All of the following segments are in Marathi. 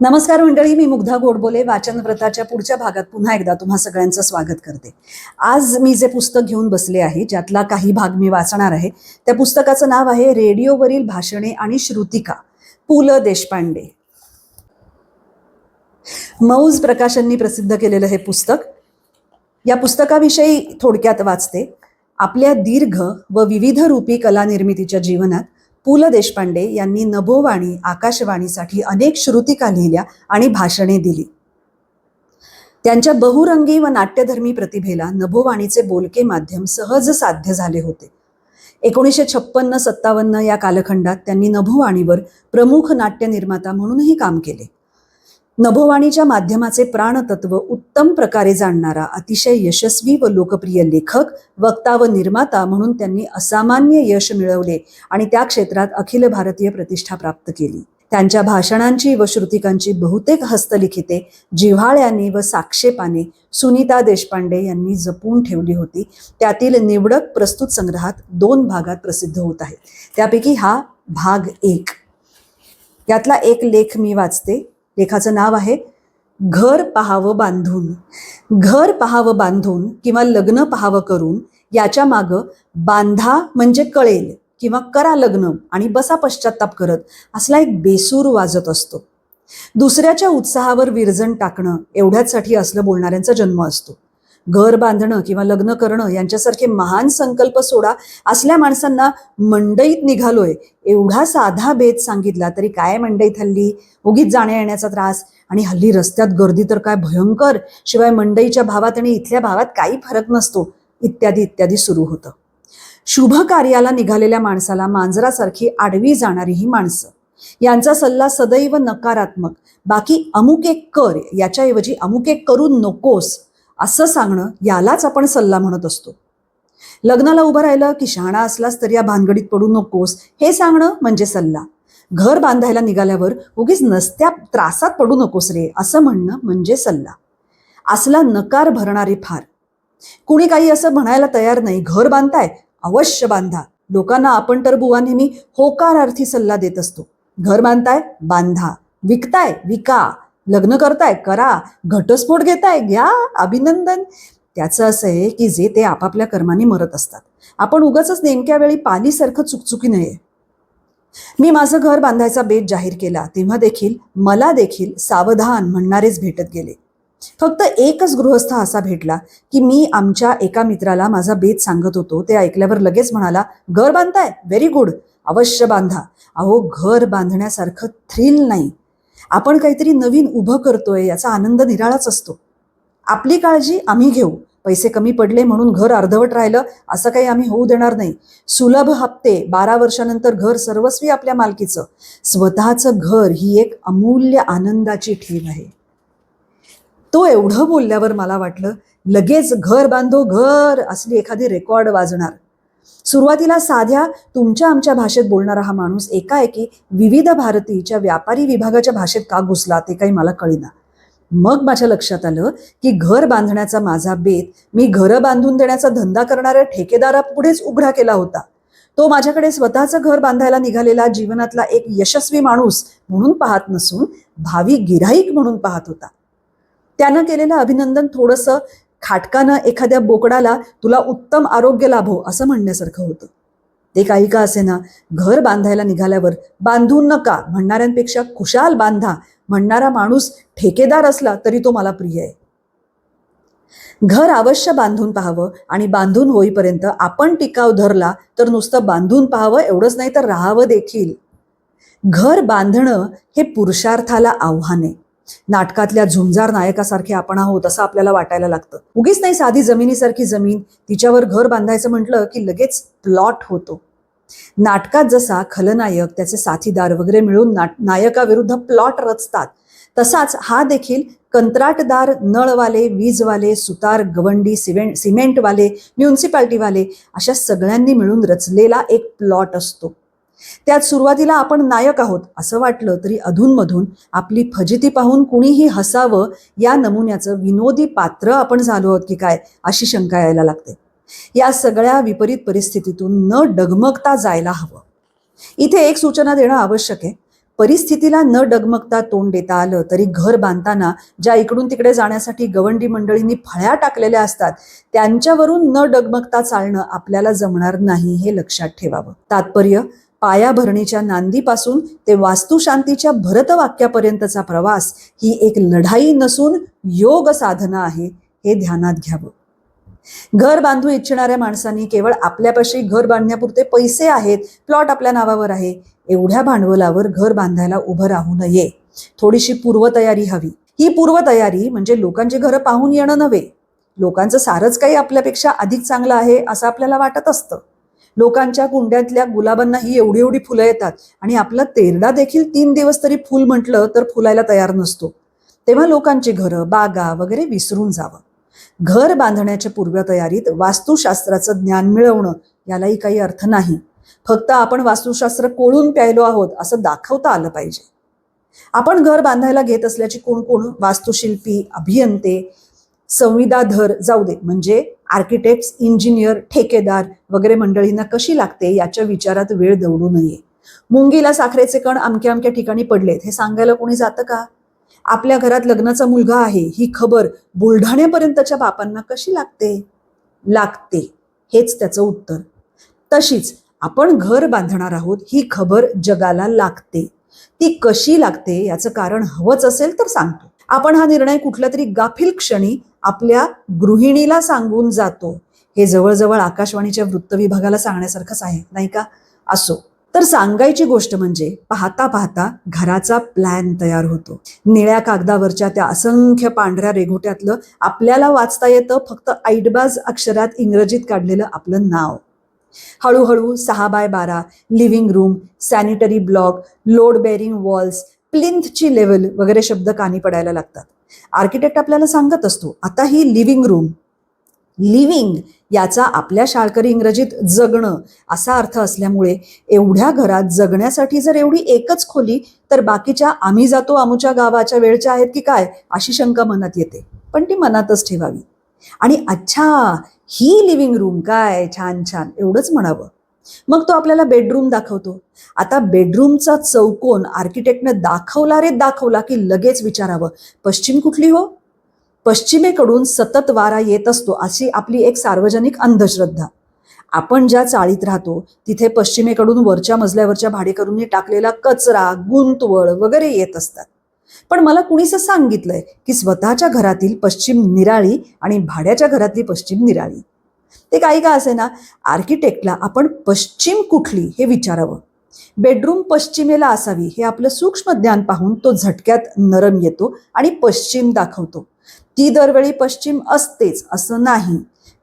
नमस्कार मंडळी, मी मुग्धा गोडबोले वाचन व्रताच्या पुढच्या भागात पुन्हा एकदा तुम्हा सगळ्यांचं स्वागत करते. आज मी जे पुस्तक घेऊन बसले आहे, ज्यातला काही भाग मी वाचणार आहे, त्या पुस्तकाचं नाव आहे रेडिओवरील भाषणे आणि श्रुतिका, पु ल देशपांडे. मौज प्रकाशननी प्रसिद्ध केलेलं हे पुस्तक. या पुस्तकाविषयी थोडक्यात वाचते. आपल्या दीर्घ व विविध रूपी कलानिर्मितीच्या जीवनात पु ल देशपांडे यांनी नभोवाणी, आकाशवाणीसाठी अनेक श्रुतिका लिहिल्या आणि भाषणे दिली. त्यांच्या बहुरंगी व नाट्यधर्मी प्रतिभेला नभोवाणीचे बोलके माध्यम सहज साध्य झाले होते. 1956-57 या कालखंडात त्यांनी नभोवाणीवर प्रमुख नाट्य निर्माता म्हणूनही काम केले. नभोवाणीच्या माध्यमाचे प्राणतत्व उत्तम प्रकारे जाणणारा अतिशय यशस्वी व लोकप्रिय लेखक, वक्ता व निर्माता म्हणून त्यांनी असामान्य यश मिळवले आणि त्या क्षेत्रात अखिल भारतीय प्रतिष्ठा प्राप्त केली. त्यांच्या भाषणांची व श्रुतिकांची बहुतेक हस्तलिखिते जिव्हाळ्याने व साक्षेपाने सुनीता देशपांडे यांनी जपून ठेवली होती. त्यातील निवडक प्रस्तुत संग्रहात 2 भागात प्रसिद्ध होत आहे. त्यापैकी हा भाग 1. यातला एक लेख मी वाचते. लेखाचं नाव आहे घर पहावं बांधून. घर पहावं बांधून किंवा लग्न पहावं करून, याच्या मागं बांधा म्हणजे कळेल किंवा करा लग्न आणि बसा पश्चाताप करत असला एक बेसूर वाजत असतो. दुसऱ्याच्या उत्साहावर विरजण टाकणं एवढ्याचसाठी असलं बोलणाऱ्यांचा जन्म असतो. घर बांधणं किंवा लग्न करणं यांच्यासारखे महान संकल्प सोडा असल्या माणसांना मंडईत निघालोय एवढा साधा भेद सांगितला तरी काय मंडईत हल्ली उगीच जाण्या येण्याचा त्रास, आणि हल्ली रस्त्यात गर्दी तर काय भयंकर, शिवाय मंडईच्या भावात आणि इथल्या भावात काही फरक नसतो, इत्यादी इत्यादी सुरू होतं. शुभ कार्याला निघालेल्या माणसाला मांजरासारखी आडवी जाणारी ही माणसं, यांचा सल्ला सदैव नकारात्मक. बाकी अमुक एक कर याच्याऐवजी अमुक एक करू नकोस असं सांगणं यालाच आपण सल्ला म्हणत असतो. लग्नाला उभं राहिलं की शहाणा असलास तर या भानगडीत पडू नकोस हे सांगणं म्हणजे सल्ला. घर बांधायला निघाल्यावर उगीच नसत्या त्रासात पडू नकोस रे असं म्हणणं म्हणजे सल्ला. असला नकार भरणारे फार. कुणी काही असं म्हणायला तयार नाही. घर बांधताय अवश्य बांधा. लोकांना आपण तर बुवा नेहमी होकारार्थी सल्ला देत असतो. घर बांधताय बांधा, विकताय विका, लग्न करताय करा, घटस्फोट घेताय घ्या, अभिनंदन. त्याचं असं आहे की जे ते आपापल्या कर्माने मरत असतात. आपण उगाचच नेमक्या वेळी पालीसारखं चुकचुकी नये. मी माझं घर बांधायचा बेत जाहीर केला तेव्हा देखील मला देखील सावधान म्हणणारेच भेटत गेले. फक्त एकच गृहस्थ असा भेटला की मी आमच्या एका मित्राला माझा बेत सांगत होतो. ते ऐकल्यावर लगेच म्हणाला, घर बांधताय व्हेरी गुड, अवश्य बांधा. अहो, घर बांधण्यासारखं थ्रिल नाही. आपण काहीतरी नवीन उभं करतोय याचा आनंद निराळाच असतो. आपली काळजी आम्ही घेऊ. पैसे कमी पडले म्हणून घर अर्धवट राहिलं असं काही आम्ही होऊ देणार नाही. सुलभ हप्ते, 12 वर्षानंतर घर सर्वस्वी आपल्या मालकीचं. स्वतःचं घर ही एक अमूल्य आनंदाची ठेव आहे. तो एवढं बोलल्यावर मला वाटलं लगेच घर बांधो घर असली एखादी रेकॉर्ड वाजणार. सुरुवातीला साध्या तुमच्या आमच्या भाषेत बोलणारा हा माणूस एकाएकी विविध भारतीच्या व्यापारी विभागाच्या भाषेत का घुसला ते काही मला कळेना. मग माझ्या लक्षात आलं की घर बांधण्याचा माझा बेत मी घरं बांधून देण्याचा धंदा करणाऱ्या ठेकेदारापुढेच उघडा केला होता. तो माझ्याकडे स्वतःचं घर बांधायला निघालेला जीवनातला एक यशस्वी माणूस म्हणून पाहत नसून भावी गिऱ्हाईक म्हणून पाहत होता. त्यानं केलेलं अभिनंदन थोडंसं खाटकानं एखाद्या बोकडाला तुला उत्तम आरोग्य लाभो असं म्हणण्यासारखं होतं. ते काही का असेना, घर बांधायला निघाल्यावर बांधून नका म्हणणाऱ्यांपेक्षा खुशाल बांधा म्हणणारा माणूस ठेकेदार असला तरी तो मला प्रिय आहे. घर अवश्य बांधून पाहावं आणि बांधून होईपर्यंत आपण टिकाव धरला तर नुसतं बांधून पाहावं एवढंच नाही तर राहावं देखील. घर बांधणं हे पुरुषार्थाला आव्हान आहे. नाटकातल्या झुंजार नायकासारखे आपण आहोत असं आपल्याला वाटायला लागतं. उगीच नाही साधी जमिनीसारखी जमीन, तिच्यावर घर बांधायचं म्हटलं की लगेच प्लॉट होतो. नाटकात जसा खलनायक, त्याचे साथीदार वगैरे मिळून नायकाविरुद्ध प्लॉट रचतात, तसाच हा देखील कंत्राटदार, नळवाले, वीजवाले, सुतार, गवंडी, सिमेंटवाले, म्युन्सिपाल्टीवाले अशा सगळ्यांनी मिळून रचलेला एक प्लॉट असतो. त्यात सुरुवातीला आपण नायक आहोत असं वाटलं तरी अधूनमधून आपली फजिती पाहून कुणीही हसावं या नमुन्याचं विनोदी पात्र आपण झालो आहोत की काय अशी शंका यायला लागते. या सगळ्या विपरीत परिस्थितीतून न डगमगता जायला हवं. इथे एक सूचना देणं आवश्यक आहे. परिस्थितीला न डगमगता तोंड देता आलं तरी घर बांधताना ज्या इकडून तिकडे जाण्यासाठी गवंडी मंडळींनी फळ्या टाकलेल्या असतात त्यांच्यावरून न डगमगता चालणं आपल्याला जमणार नाही हे लक्षात ठेवावं. तात्पर्य, पायाभरणीच्या नांदीपासून ते वास्तुशांतीच्या भरतवाक्यापर्यंतचा प्रवास ही एक लढाई नसून योग साधना आहे हे ध्यानात घ्यावं. घर बांधू इच्छिणाऱ्या माणसांनी केवळ आपल्यापाशी घर बांधण्यापुरते पैसे आहेत, प्लॉट आपल्या नावावर आहे, एवढ्या भांडवलावर घर बांधायला उभं राहू नये. थोडीशी पूर्वतयारी हवी. ही पूर्वतयारी म्हणजे लोकांची घरं पाहून येणं नव्हे. लोकांचं सारंच काही आपल्यापेक्षा अधिक चांगलं आहे असं आपल्याला वाटत असतं. लोकांच्या कुंड्यातल्या गुलाबांना ही एवढी एवढी फुलं येतात आणि आपला तेरडा देखील 3 दिवस तरी फुल म्हटलं तर फुलायला तयार नसतो. तेव्हा लोकांची घरं, बागा वगैरे विसरून जावं. घर बांधण्याच्या पूर्वतयारीत वास्तुशास्त्राचं ज्ञान मिळवणं यालाही काही अर्थ नाही. फक्त आपण वास्तुशास्त्र कोळून प्यायलो आहोत असं दाखवता आलं पाहिजे. आपण घर बांधायला घेत असल्याची कोण कोण वास्तुशिल्पी, अभियंते, संविदाधर जाऊ दे, म्हणजे आर्किटेक्ट्स, इंजिनियर, ठेकेदार वगैरे मंडळींना कशी लागते याच्या विचारात वेळ दवडू नये. मुंगीला साखरेचे कण अमक्या अमक्या ठिकाणी पडलेत हे सांगायला कोणी जातं का? आपल्या घरात लग्नाचा मुलगा आहे ही खबर बुलढाण्यापर्यंतच्या बापांना कशी लागते? लागते, हेच त्याचं उत्तर. तशीच आपण घर बांधणार आहोत ही खबर जगाला लागते. ती कशी लागते याचं कारण हवंच असेल तर सांगतो. आपण हा निर्णय कुठल्या तरी गाफील क्षणी आपल्या गृहिणीला सांगून जातो. हे जवळजवळ आकाशवाणीच्या वृत्त विभागाला सांगण्यासारखंच आहे, नाही का? असो, तर सांगायची गोष्ट म्हणजे पाहता पाहता घराचा प्लॅन तयार होतो. निळ्या कागदावरच्या त्या असंख्य पांढऱ्या रेघोट्यातलं आपल्याला वाचता येतं फक्त ऐटबाज अक्षरात इंग्रजीत काढलेलं आपलं नाव. हळूहळू 6x12 living room, sanitary block, load bearing walls, प्लिंथची लेवल वगैरे शब्द कानी पडायला लागतात. आर्किटेक्ट आपल्याला सांगत असतो, आता ही लिव्हिंग रूम. लिव्हिंग याचा आपल्या शाळकरी इंग्रजीत जगणं असा अर्थ असल्यामुळे एवढ्या घरात जगण्यासाठी जर एवढी एकच खोली तर बाकीच्या आम्ही जातो आमुच्या गावाच्या वेळच्या आहेत की काय अशी शंका मनात येते. पण ती मनातच ठेवावी आणि अच्छा ही लिव्हिंग रूम काय छान छान एवढंच म्हणावं. मग तो आपल्याला बेडरूम दाखवतो. आता बेडरूमचा चौकोन आर्किटेक्टने दाखवला की लगेच विचारावं, पश्चिम कुठली हो? पश्चिमेकडून सतत वारा येत असतो अशी आपली एक सार्वजनिक अंधश्रद्धा. आपण ज्या चाळीत राहतो तिथे पश्चिमेकडून वरच्या मजल्यावरच्या भाडेकरूंनी टाकलेला कचरा, गुंतवळ वगैरे येत असतात. पण मला कुणीच सांगितलंय की स्वतःच्या घरातील पश्चिम निराळी आणि भाड्याच्या घरातली पश्चिम निराळी. ते काही का असे ना, आर्किटेक्टला आपण पश्चिम कुठली हे विचारावं. बेडरूम पश्चिमेला असावी हे आपलं सूक्ष्म ज्ञान पाहून तो झटक्यात नरम येतो आणि पश्चिम दाखवतो. ती दरवेळी पश्चिम असतेच असं नाही.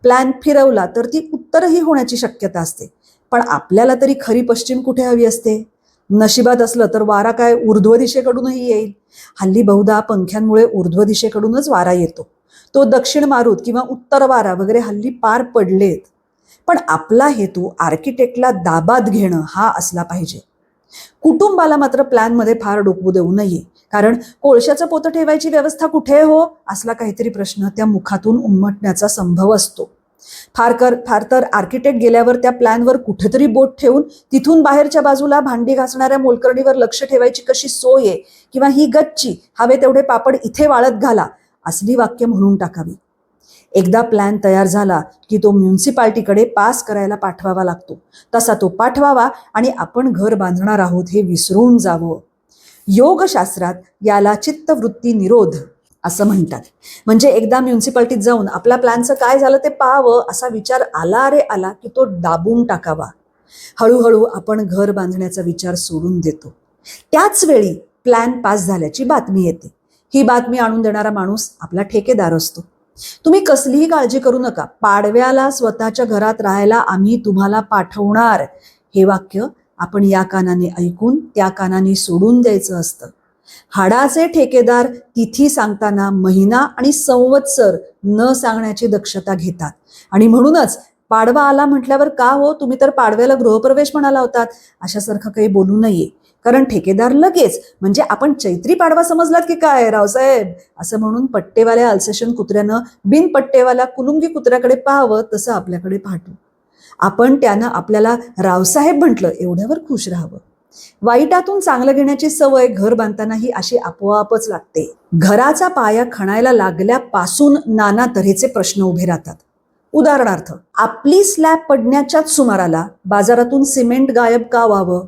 प्लॅन फिरवला तर ती उत्तरही होण्याची शक्यता असते. पण आपल्याला तरी खरी पश्चिम कुठे हवी असते? नशिबात असलं तर वारा काय ऊर्ध्व दिशेकडूनही येईल. हल्ली बहुधा पंख्यांमुळे ऊर्ध्व दिशेकडूनच वारा येतो. तो दक्षिण मारुत किंवा उत्तर वारा वगैरे हल्ली पार पडलेत. पण आपला हेतू आर्किटेक्टला दाबात घेणं हा असला पाहिजे. कुटुंबाला मात्र प्लॅनमध्ये फार डोकवू देऊ नये. कारण कोळशाचं पोतं ठेवायची व्यवस्था कुठे हो असला काहीतरी प्रश्न त्या मुखातून उमटण्याचा संभव असतो. फार तर आर्किटेक्ट गेल्यावर त्या प्लॅनवर कुठेतरी बोट ठेवून तिथून बाहेरच्या बाजूला भांडी घासणाऱ्या मोलकरणीवर लक्ष ठेवायची कशी सोय आहे किंवा ही गच्ची, हवे तेवढे पापड इथे वाळत घाला असली वाक्य म्हणून टाकावी. एकदा प्लॅन तयार झाला की तो म्युन्सिपाल्टीकडे पास करायला पाठवावा लागतो. तसा तो पाठवावा आणि आपण घर बांधणार आहोत हे विसरून जावं. योगशास्त्रात याला चित्तवृत्ती निरोध असं म्हणतात. म्हणजे एकदा म्युन्सिपाल्टीत जाऊन आपल्या प्लॅनचं काय झालं ते पाहावं असा विचार आला की तो दाबून टाकावा. हळूहळू आपण घर बांधण्याचा विचार सोडून देतो. त्याच वेळी प्लॅन पास झाल्याची बातमी येते. ही बातमी आणून देणारा माणूस आपला ठेकेदार असतो. तुम्ही कसलीही काळजी करू नका, पाडव्याला स्वतःच्या घरात राहायला आम्ही तुम्हाला पाठवणार. हे वाक्य आपण या कानाने ऐकून त्या कानाने सोडून द्यायचं असतं. हाडाचे ठेकेदार तिथी सांगताना महिना आणि संवत्सर न सांगण्याची दक्षता घेतात. आणि म्हणूनच पाडवा आला म्हटल्यावर का हो तुम्ही तर पाडव्याला गृहप्रवेश म्हणाला होतात अशासारखं काही बोलू नये. कारण ठेकेदार लगेच म्हणजे आपण चैत्री पाडवा समजलात की काय रावसाहेब असं म्हणून पट्टेवाल्या अल्सेशन कुत्र्यानं बिनपट्टेवाल्या कुलुंगी कुत्र्याकडे पाहावं तसं आपल्याकडे पाहतो. आपण त्यानं आपल्याला रावसाहेब म्हटलं एवढ्यावर खुश राहावं. वाईटातून चांगलं घेण्याची सवय घर बांधतानाही अशी आपोआपच लागते. घराचा पाया खणायला लागल्यापासून नाना तऱ्हेचे प्रश्न उभे राहतात. उदाहरणार्थ, आपली स्लॅब पडण्याच्याच सुमाराला बाजारातून सिमेंट गायब का व्हावं?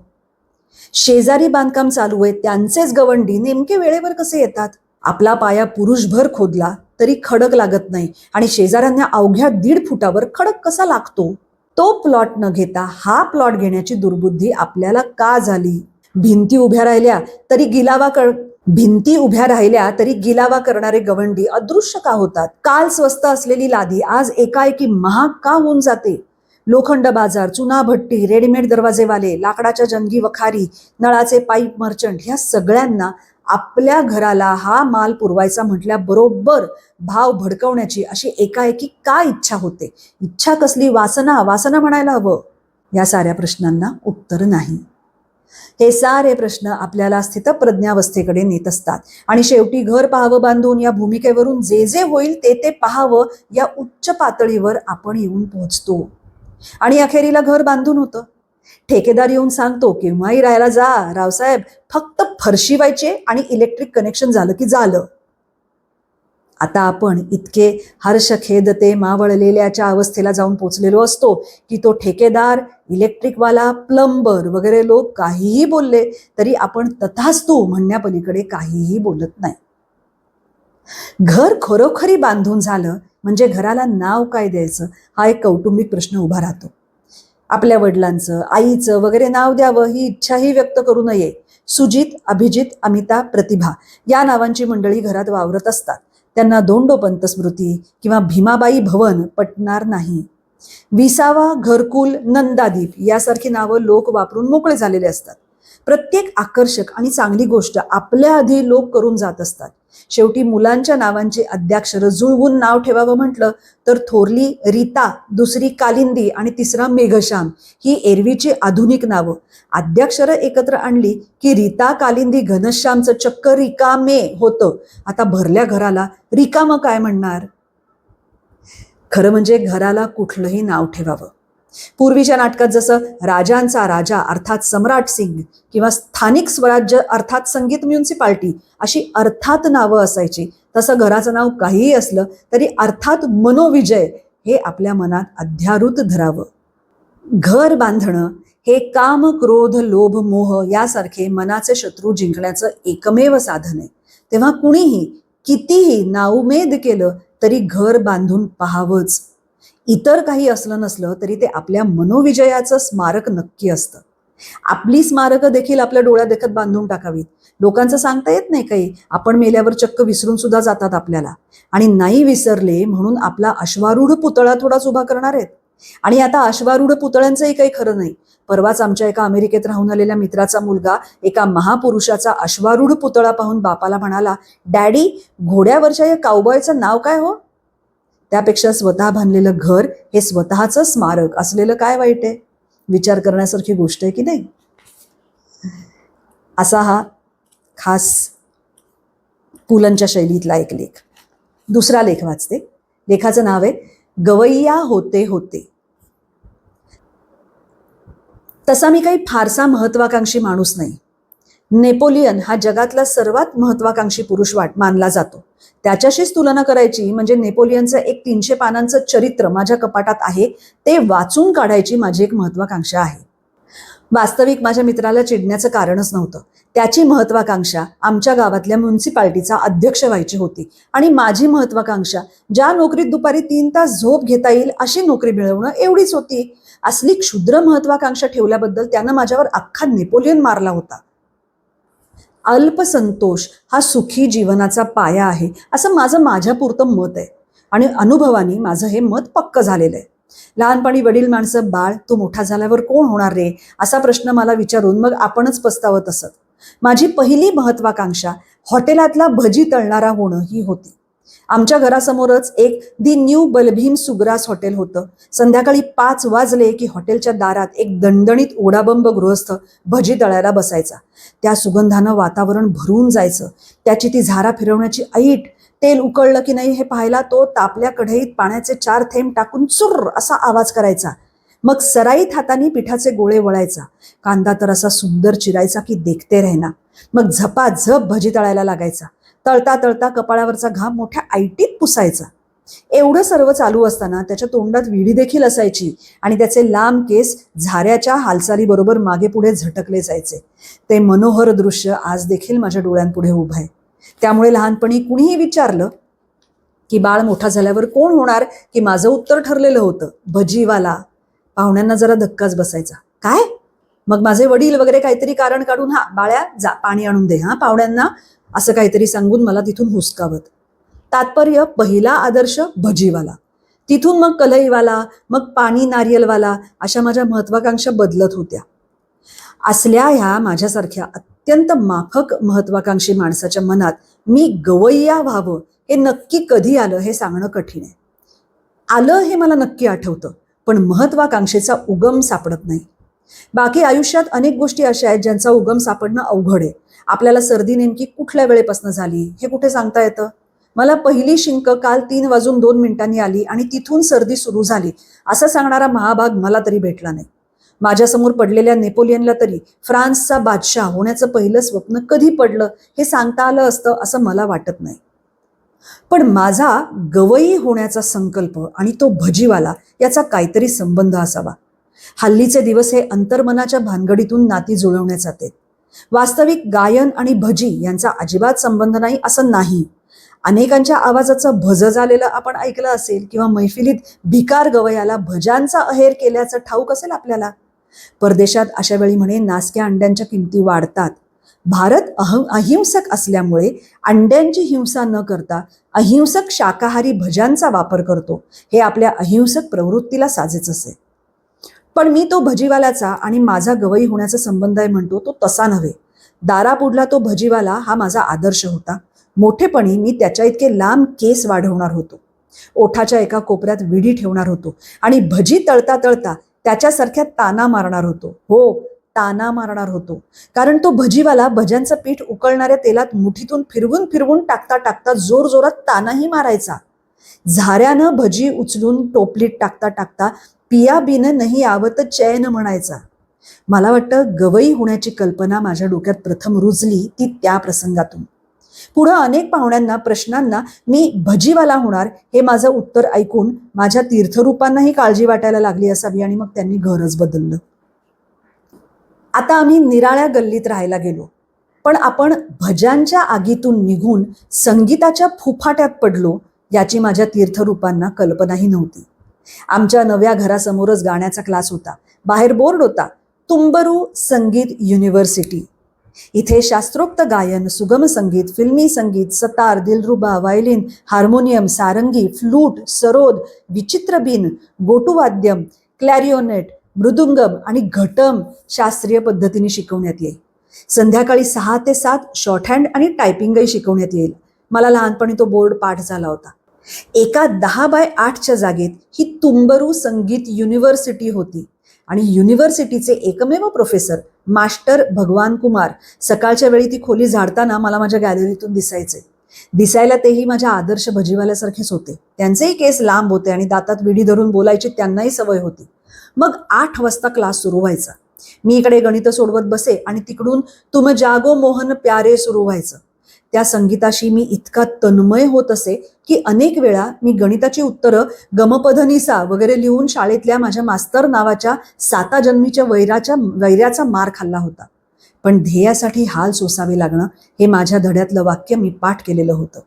शेजारी बांधकाम चालू आहे त्यांचेच गवंडी नेमके वेळेवर कसे येतात? आपला पाया पुरुषभर खोदला तरी खडक लागत नाही आणि शेजाऱ्यांना अवघ्या 1.5 फुटावर खडक कसा लागतो? तो प्लॉट न घेता हा प्लॉट घेण्याची दुर्बुद्धी आपल्याला का झाली? भिंती उभ्या राहिल्या तरी गिलावा करणारे गवंडी अदृश्य का होतात? काल स्वस्त असलेली लादी आज एकाएकी महाग का होऊन जाते? लोखंड बाजार, चुना भट्टी, रेडीमेड दरवाजेवाले, लाकडाच्या जंगी वखारी, नळाचे पाईप मर्चंट ह्या सगळ्यांना आपल्या घराला हा माल पुरवायचा म्हटल्याबरोबर भाव भडकवण्याची अशी एकाएकी का इच्छा होते? इच्छा कसली? वासना म्हणायला हवं. या साऱ्या प्रश्नांना उत्तर नाही. हे सारे प्रश्न आपल्याला स्थितप्रज्ञावस्थेकडे नेत असतात आणि शेवटी घर पाहावं बांधून या भूमिकेवरून जे जे होईल ते पाहावं या उच्च पातळीवर आपण येऊन पोहोचतो. आणि अखेरीला घर बांधून होतं. ठेकेदार येऊन सांगतो केव्हाही राहायला जा रावसाहेब, फक्त फरशी व्हायचे आणि इलेक्ट्रिक कनेक्शन झालं की झालं. आता आपण इतके हर्ष खेदते मावळलेल्याच्या अवस्थेला जाऊन पोचलेलो असतो की तो ठेकेदार, इलेक्ट्रिकवाला, प्लंबर वगैरे लोक काहीही बोलले तरी आपण तथास्तु म्हणण्यापलीकडे काहीही बोलत नाही. घर खरोखरी बांधून झालं म्हणजे घराला नाव काय द्यायचं हा एक कौटुंबिक प्रश्न उभा राहतो. आपल्या वडिलांचं, आईचं वगैरे नाव द्यावं ही इच्छाही व्यक्त करू नये. सुजित, अभिजित, अमिता, प्रतिभा या नावांची मंडळी घरात वावरत असतात. त्यांना धोंडोपंत स्मृती किंवा भीमाबाई भवन पटणार नाही. विसावा, घरकुल, नंदादीप यासारखी नावं लोक वापरून मोकळे झालेले असतात. प्रत्येक आकर्षक आणि चांगली गोष्ट आपल्या आधी लोक करून जात असतात. शेवटी मुलांच्या नावांची अद्याक्षर जुळवून नाव ठेवावं म्हटलं तर थोरली रीता, दुसरी कालिंदी आणि तिसरा मेघश्याम ही एरवीची आधुनिक नावं अद्याक्षरं एकत्र आणली की रीता, कालिंदी, घनश्यामचं चक्क रिकामे होतं. आता भरल्या घराला रिकामं काय म्हणणार? खरं म्हणजे घराला कुठलंही नाव ठेवावं. पूर्वीच्या नाटकात जसं राजांचा राजा अर्थात सम्राट सिंग किंवा स्थानिक स्वराज्य अर्थात संगीत म्युन्सिपाल्टी अशी अर्थात नावं असायची, तसं घराचं नाव काहीही असलं तरी अर्थात मनोविजय हे आपल्या मनात अध्यारूत धरावं. घर बांधणं हे काम, क्रोध, लोभ, मोह यासारखे मनाचे शत्रू जिंकण्याचं एकमेव साधन आहे. तेव्हा कुणीही कितीही नाउमेद केलं तरी घर बांधून पाहावंच. इतर काही असलं नसलं तरी ते आपल्या मनोविजयाचं स्मारक नक्की असतं. आपली स्मारकं देखील आपल्या डोळ्यात देखत बांधून टाकावीत. लोकांचं सांगता येत नाही काही, आपण मेल्यावर चक्क विसरून सुद्धा जातात आपल्याला. आणि नाही विसरले म्हणून आपला अश्वारूढ पुतळा थोडाच उभा करणार आहेत. आणि आता अश्वारूढ पुतळ्यांचंही काही खरं नाही. परवाच आमच्या एका अमेरिकेत राहून आलेल्या मित्राचा मुलगा एका महापुरुषाचा अश्वारूढ पुतळा पाहून बापाला म्हणाला, डॅडी, घोड्यावरच्या या काउबॉयचं नाव काय हो? त्यापेक्षा स्वतः बांधलेलं घर हे स्वतःचं स्मारक असलेलं काय वाईट आहे? विचार करण्यासारखी गोष्ट आहे की नाही? असा हा खास पुलंच्या शैलीतला एक लेख. दुसरा लेख वाचते. लेखाचं नाव आहे गवैया होते होते. तसा मी काही फारसा महत्वाकांक्षी माणूस नाही. नेपोलियन हा जगातला सर्वात महत्वाकांक्षी पुरुष मानला जातो. त्याच्याशीच तुलना करायची म्हणजे नेपोलियनचं एक 300 पानांचं चरित्र माझ्या कपाटात आहे, ते वाचून काढायची माझी एक महत्वाकांक्षा आहे. वास्तविक माझ्या मित्राला चिडण्याचं कारणच नव्हतं. त्याची महत्वाकांक्षा आमच्या गावातल्या म्युन्सिपाल्टीचा अध्यक्ष व्हायची होती आणि माझी महत्वाकांक्षा ज्या नोकरीत दुपारी 3 तास झोप घेता येईल अशी नोकरी मिळवणं एवढीच होती. असली क्षुद्र महत्वाकांक्षा ठेवल्याबद्दल त्यानं माझ्यावर अख्खा नेपोलियन मारला होता. अल्पसंतोष हा सुखी जीवनाचा पाया आहे असं माझ्यापुरतं मत आहे आणि अनुभवाने माझं हे मत पक्क झालेलं आहे. लहानपणी वडील माणसं, बाळ तू मोठा झाल्यावर कोण होणार रे असा प्रश्न मला विचारून मग आपणच पस्तावत असत. माझी पहिली महत्वाकांक्षा हॉटेलातला भजी तळणारा होणं ही होती. आमच्या घरासमोरच एक दी न्यू बलभीम सुग्रास हॉटेल होतं. संध्याकाळी 5 वाजले की हॉटेलच्या दारात एक दणदणीत ओढाबंब गृहस्थ भजी तळायला बसायचा. त्या सुगंधानं वातावरण भरून जायचं. त्याची ती झारा फिरवण्याची ऐट, तेल उकळलं की नाही हे पाहायला तो तापल्या कढईत पाण्याचे 4 थेंब टाकून चुर्र असा आवाज करायचा. मग सराईत हाताने पिठाचे गोळे वळायचा, कांदा तर असा सुंदर चिरायचा की देखते राहना. मग झपाझप भजी तळायला लागायचा. तळता तळता कपाळावरचा घाम मोठ्या ऐटीत पुसायचा. एवढं सर्व चालू असताना त्याच्या तोंडात विडी देखील असायची आणि त्याचे लांब केस झाऱ्याच्या हालचालीबरोबर मागे पुढे झटकले जायचे. ते मनोहर दृश्य आज देखील माझ्या डोळ्यांपुढे उभं आहे. त्यामुळे लहानपणी कुणीही विचारलं की बाळ मोठा झाल्यावर कोण होणार, की माझं उत्तर ठरलेलं होतं, भजीवाला. पाहुण्यांना जरा धक्काच बसायचा. काय? मग माझे वडील वगैरे काहीतरी कारण काढून, हा बाळ्या जा पाणी आणून दे हा पाहुण्यांना, असं काहीतरी सांगून मला तिथून हुसकावत. तात्पर्य, पहिला आदर्श भजीवाला, तिथून मग कलईवाला, मग पाणी नारियलवाला, अशा माझ्या महत्वाकांक्षा बदलत होत्या. असल्या ह्या माझ्यासारख्या अत्यंत माफक महत्वाकांक्षी माणसाच्या मनात मी गवय्या व्हावं हे नक्की कधी आलं हे सांगणं कठीण आहे. आलं हे मला नक्की आठवतं, पण महत्वाकांक्षेचा उगम सापडत नाही. बाकी आयुष्यात अनेक गोष्टी अशा आहेत ज्यांचा उगम सापडणं अवघड आहे. आपल्याला सर्दी नेमकी कुठल्या वेळेपासून झाली हे कुठे सांगता येतं? मला पहिली शिंक काल 3:02 आली आणि तिथून सर्दी सुरू झाली असं सांगणारा महाभाग मला तरी भेटला नाही. माझ्यासमोर पडलेल्या नेपोलियनला तरी फ्रान्सचा बादशाह होण्याचं पहिलं स्वप्न कधी पडलं हे सांगता आलं असतं असं मला वाटत नाही. पण माझा गवई होण्याचा संकल्प आणि तो भजीवाला याचा काहीतरी संबंध असावा. हल्लीचे दिवस हे अंतर्मनाच्या भानगडीतून नाती जुळवण्यात जाते. वास्तविक गायन आणि भजी यांचा अजिबात संबंध नाही असं नाही. अनेकांच्या आवाजाचं भज झालेलं आपण ऐकलं असेल, किंवा मैफिलीत भिकार गवयाला भजांचा अहेर केल्याचं ठाऊक असेल आपल्याला. परदेशात अशा वेळी म्हणे नासक्या अंड्यांच्या किमती वाढतात. भारत अहिंसक असल्यामुळे अंड्यांची हिंसा न करता अहिंसक शाकाहारी भजांचा वापर करतो. हे आपल्या अहिंसक प्रवृत्तीला साजेच असे. पण मी तो भजीवाल्याचा आणि माझा गवई होण्याचा संबंध आहे म्हणतो तो तसा नव्हे. दारापुढला तो भजीवाला हा माझा आदर्श होता. मोठेपणी मी त्याच्या इतके लांब केस वाढवणार होतो, ओठाच्या एका कोपऱ्यात विडी ठेवणार होतो आणि भजी तळता तळता त्याच्यासारख्या ताना मारणार होतो. हो, ताना मारणार होतो. कारण तो भजीवाला भज्यांचं पीठ उकळणाऱ्या तेलात मुठीतून फिरवून फिरवून टाकता टाकता जोर जोरात तानाही मारायचा. झाऱ्यानं भजी उचलून टोपलीत टाकता टाकता पिया बिन नाही आवत चैन म्हणायचा. मला वाटतं गवई होण्याची कल्पना माझ्या डोक्यात प्रथम रुजली ती त्या प्रसंगातून. पुढं अनेक पाहुण्यांना, प्रश्नांना मी भजीवाला होणार हे माझं उत्तर ऐकून माझ्या तीर्थरूपांनाही काळजी वाटायला लागली असावी आणि मग त्यांनी घरच बदललं. आता आम्ही निराळ्या गल्लीत राहायला गेलो, पण आपण भजांच्या आगीतून निघून संगीताच्या फुफाट्यात पडलो याची माझ्या तीर्थरूपांना कल्पनाही नव्हती. आमच्या नव्या घरासमोरच गाण्याचा क्लास होता. बाहेर बोर्ड होता, तुंबरू संगीत युनिव्हर्सिटी. इथे शास्त्रोक्त गायन, सुगम संगीत, फिल्मी संगीत, सतार, दिलरुबा, व्हायलिन, हार्मोनियम, सारंगी, फ्लूट, सरोद, विचित्रबीन, गोटुवाद्यम, क्लॅरिओनेट, मृदुंगम आणि घटम शास्त्रीय पद्धतीने शिकवण्यात येईल. संध्याकाळी 6 ते 7 शॉर्टहँड आणि टायपिंगही शिकवण्यात येईल. मला लहानपणी तो बोर्ड पाठ झाला होता. एका 10x8च्या जागेत ही तुंबरू संगीत युनिव्हर्सिटी होती आणि युनिव्हर्सिटीचे एकमेव प्रोफेसर मास्टर भगवान कुमार सकाळच्या वेळी ती खोली झाडताना मला माझ्या गॅलरीतून दिसायचे. दिसायला तेही माझ्या आदर्श भजीवाल्यासारखेच होते. त्यांचेही केस लांब होते आणि दातात विडी धरून बोलायची त्यांनाही सवय होती. मग 8 वाजता क्लास सुरू व्हायचा. मी इकडे गणित सोडवत बसे आणि तिकडून तुम जागो मोहन प्यारे सुरू व्हायचं. त्या संगीताशी मी इतका तन्मय होत असे की अनेक वेळा मी गणिताची उत्तरं गमपधनिसा वगैरे लिहून शाळेतल्या माझ्या मास्तर नावाच्या 7 जन्मीच्या वैऱ्याचा मार खाल्ला होता. पण ध्येयासाठी हाल सोसावे लागणं हे माझ्या धड्यातलं वाक्य मी पाठ केलेलं होतं.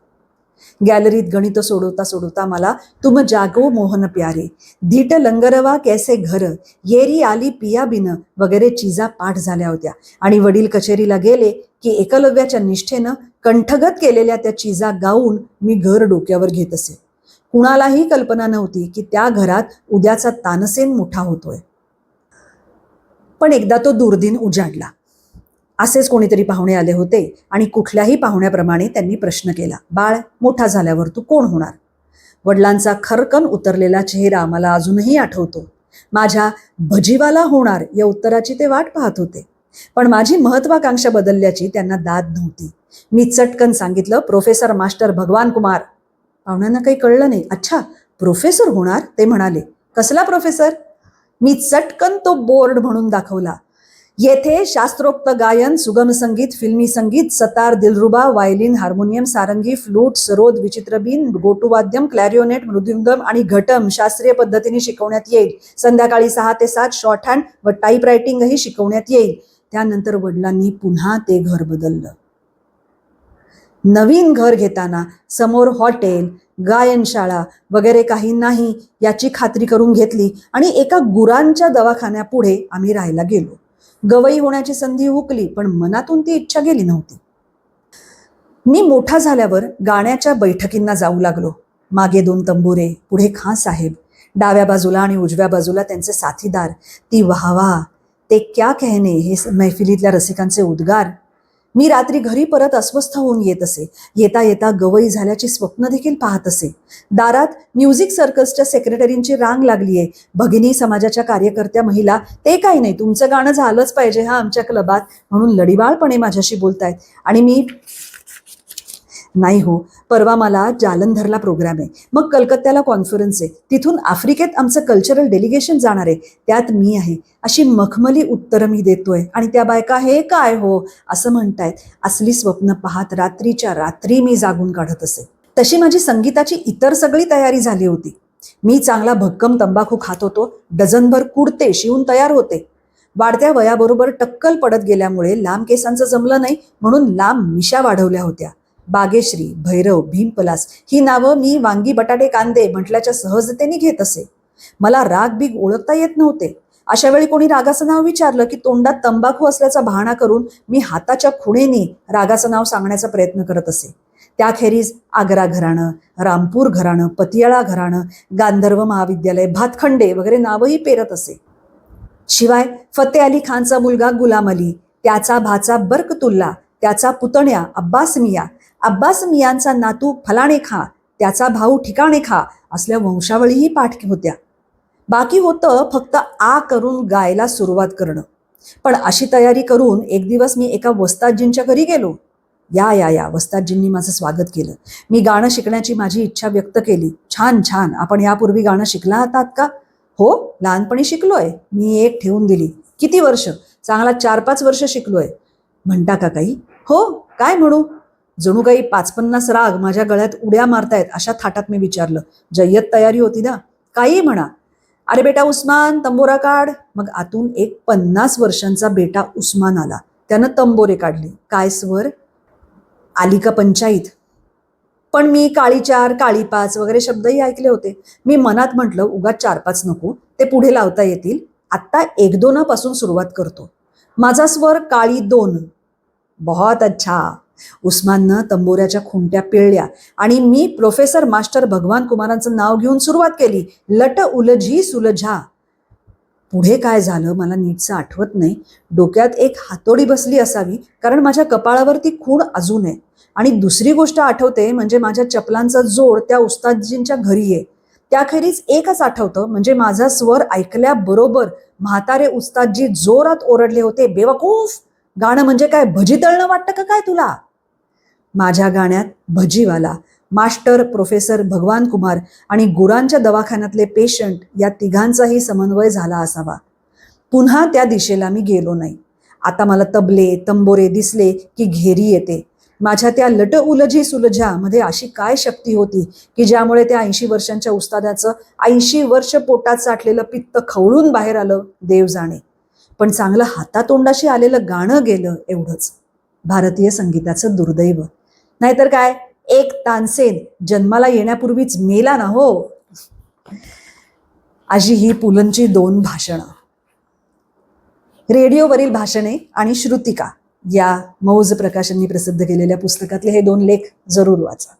गॅलरीत गणित सोडवता सोडवता मला तुम जागो मोहन प्यारे, धीट लंगरवा कैसे घर, येरी आली पिया बिन वगैरे चीजा पाठ झाल्या होत्या आणि वडील कचेरीला गेले की एकलव्याच्या निष्ठेनं कंठगत केलेल्या त्या चीजा गाऊन मी घर डोक्यावर घेत असे. कुणालाही कल्पना नव्हती की त्या घरात उद्याचा तानसेन मोठा होतोय. पण एकदा तो दुर्दिन उजाडला. असेच कोणीतरी पाहुणे आले होते आणि कुठल्याही पाहुण्याप्रमाणे त्यांनी प्रश्न केला, बाळ मोठा झाल्यावर तू कोण होणार? वडिलांचा खरकन उतरलेला चेहरा मला अजूनही आठवतो. माझ्या भजीवाला होणार या उत्तराची ते वाट पाहत होते. पण माझी महत्वाकांक्षा बदलल्याची त्यांना दाद नव्हती. मी चटकन सांगितलं, प्रोफेसर मास्टर भगवान कुमार. पाहुण्यांना काही कळलं नाही. अच्छा, प्रोफेसर होणार? ते म्हणाले. कसला प्रोफेसर? मी चटकन तो बोर्ड म्हणून दाखवला. येथे शास्त्रोक्त गायन, सुगम संगीत, फिल्मी संगीत, सतार, दिलरुबा, वायलिन, हार्मोनियम, सारंगी, फ्लूट, सरोद, विचित्रबीन, गोटुवाद्यम, क्लॅरिओनेट, मृदुंगम आणि घटम शास्त्रीय पद्धतीने शिकवण्यात येईल. संध्याकाळी 6 ते 7 शॉर्ट हँड व टाईप रायटिंगही शिकवण्यात येईल. त्यानंतर वडिलांनी पुन्हा ते घर बदललं. नवीन घर घेताना समोर हॉटेल, गायनशाळा वगैरे काही नाही याची खात्री करून घेतली आणि एका गुरांच्या दवाखान्यापुढे आम्ही राहायला गेलो. गवई होण्याची संधी हुकली, पण मनातून ती इच्छा गेली नव्हती. मी मोठा झाल्यावर गाण्याच्या बैठकींना जाऊ लागलो. मागे 2 तंबोरे, पुढे खां साहेब, डाव्या बाजूला आणि उजव्या बाजूला त्यांचे साथीदार. ती वाहवा, ते क्या कहने हे मैफिलीतल्या रसिकांचे उद्गार. मी रात्री घरी परत अस्वस्थ होऊन येत असे. येता येता गवई झाल्याची स्वप्न देखील पाहत असे. दारात म्युझिक सर्कसच्या सेक्रेटरींची रांग लागलीये. भगिनी समाजाच्या कार्यकर्त्या महिला, ते काही नाही, तुमचं गाणं झालंच पाहिजे हा आमच्या क्लबात, म्हणून लढीवाळपणे माझ्याशी बोलतायत. आणि मी, नाही हो, परवा मला जालंधरला प्रोग्राम आहे, मग कलकत्त्याला कॉन्फरन्स आहे, तिथून आफ्रिकेत आमचं कल्चरल डेलिगेशन जाणार आहे, त्यात मी आहे. अशी मखमली उत्तरं मी देतोय आणि त्या बायका हे काय हो असं म्हणतायत. असली स्वप्न पाहत रात्रीच्या रात्री मी जागून काढत असे. तशी माझी संगीताची इतर सगळी तयारी झाली होती. मी चांगला भक्कम तंबाखू खात होतो. डझनभर कुडते शिवून तयार होते. वाढत्या वयाबरोबर टक्कल पडत गेल्यामुळे लांब केसांचं जमलं नाही, म्हणून लांब मिशा वाढवल्या होत्या. बागेश्री, भैरव, भीमपलास ही नावं मी वांगी, बटाटे, कांदे म्हटल्याच्या सहजतेने घेत असे. मला राग बीग ओळखता येत नव्हते. अशा वेळी कोणी रागाचं नाव विचारलं की तोंडात तंबाखू असल्याचा बहाणा करून मी हाताच्या खुणेनी रागाचं नाव सांगण्याचा प्रयत्न करत असे. त्याखेरीज आग्रा घराणं, रामपूर घराणं, पतियाळा घराणं, गांधर्व महाविद्यालय, भातखंडे वगैरे नावही पेरत असे. शिवाय फते अली खानचा मुलगा गुलाम अली, त्याचा भाचा बर्कतुल्ला, त्याचा पुतण्या अब्बास मिया, अब्बास मियांचा नातू फलाणे खा, त्याचा भाऊ ठिकाणे खा असल्या वंशावळीही पाठ होत्या. बाकी होतं फक्त आ करून गायला सुरुवात करणं. पण अशी तयारी करून एक दिवस मी एका वस्तादजींच्या घरी गेलो. या वस्तादजींनी माझं स्वागत केलं. मी गाणं शिकण्याची माझी इच्छा व्यक्त केली. छान, आपण यापूर्वी गाणं शिकला आहात का? हो, लहानपणी शिकलोय. मी एक ठेवून दिली. किती वर्ष? चांगला 4-5 वर्ष शिकलोय. म्हणता का काही? हो, काय म्हणू? जणू काही 50-50 राग माझ्या गळ्यात उड्या मारतायत अशा थाटात मी विचारलं. जय्यत तयारी होती ना? काही म्हणा. अरे बेटा उस्मान, तंबोरा काढ. मग आतून एक 50 वर्षांचा बेटा उस्मान आला. त्यानं तंबोरे काढले. काय स्वर? आली का पंचायत? पण मी काळी 4, काळी 5 वगैरे शब्दही ऐकले होते. मी मनात म्हटलं उगाच 4-5 नको, ते पुढे लावता येतील. आत्ता 1-2 पासून सुरुवात करतो. माझा स्वर काळी 2. बहुत अच्छा. उस्माननं तंबोऱ्याच्या खुंट्या पिळल्या आणि मी प्रोफेसर मास्टर भगवान कुमारांचं नाव घेऊन सुरुवात केली. लट उलझी सुलझा. पुढे काय झालं मला नीटचं आठवत नाही. डोक्यात एक हातोडी बसली असावी, कारण माझ्या कपाळावरती खूण अजून आहे. आणि दुसरी गोष्ट आठवते म्हणजे माझ्या चपलांचा जोड त्या उस्तादजींच्या घरी आहे. त्याखेरीज एकच आठवतं म्हणजे माझा स्वर ऐकल्याबरोबर म्हातारे उस्तादजी जोरात ओरडले होते, बेवकूफ, गाणं म्हणजे काय भजी तळणं वाटतं का काय तुला? माझ्या गाण्यात भजीवाला, मास्टर प्रोफेसर भगवान कुमार आणि गुरांच्या दवाखान्यातले पेशंट या तिघांचाही समन्वय झाला असावा. पुन्हा त्या दिशेला मी गेलो नाही. आता मला तबले, तंबोरे दिसले की घेरी येते. माझ्या त्या लट उलझी सुलझा मध्ये अशी काय शक्ती होती की ज्यामुळे त्या 80 वर्षांच्या उस्तादाचं 80 वर्ष पोटात साठलेलं पित्त खवळून बाहेर आलं, देव जाणे. पण चांगलं हातातोंडाशी आलेलं गाणं गेलं, एवढंच. भारतीय संगीताचं दुर्दैव. नाहीतर काय, एक तानसेन जन्माला येण्यापूर्वीच मेला ना हो. अशी ही पुलंची 2 भाषणं. रेडिओवरील भाषणे आणि श्रुतिका या मौज प्रकाशननी प्रसिद्ध केलेल्या पुस्तकातले हे 2 लेख जरूर वाचा.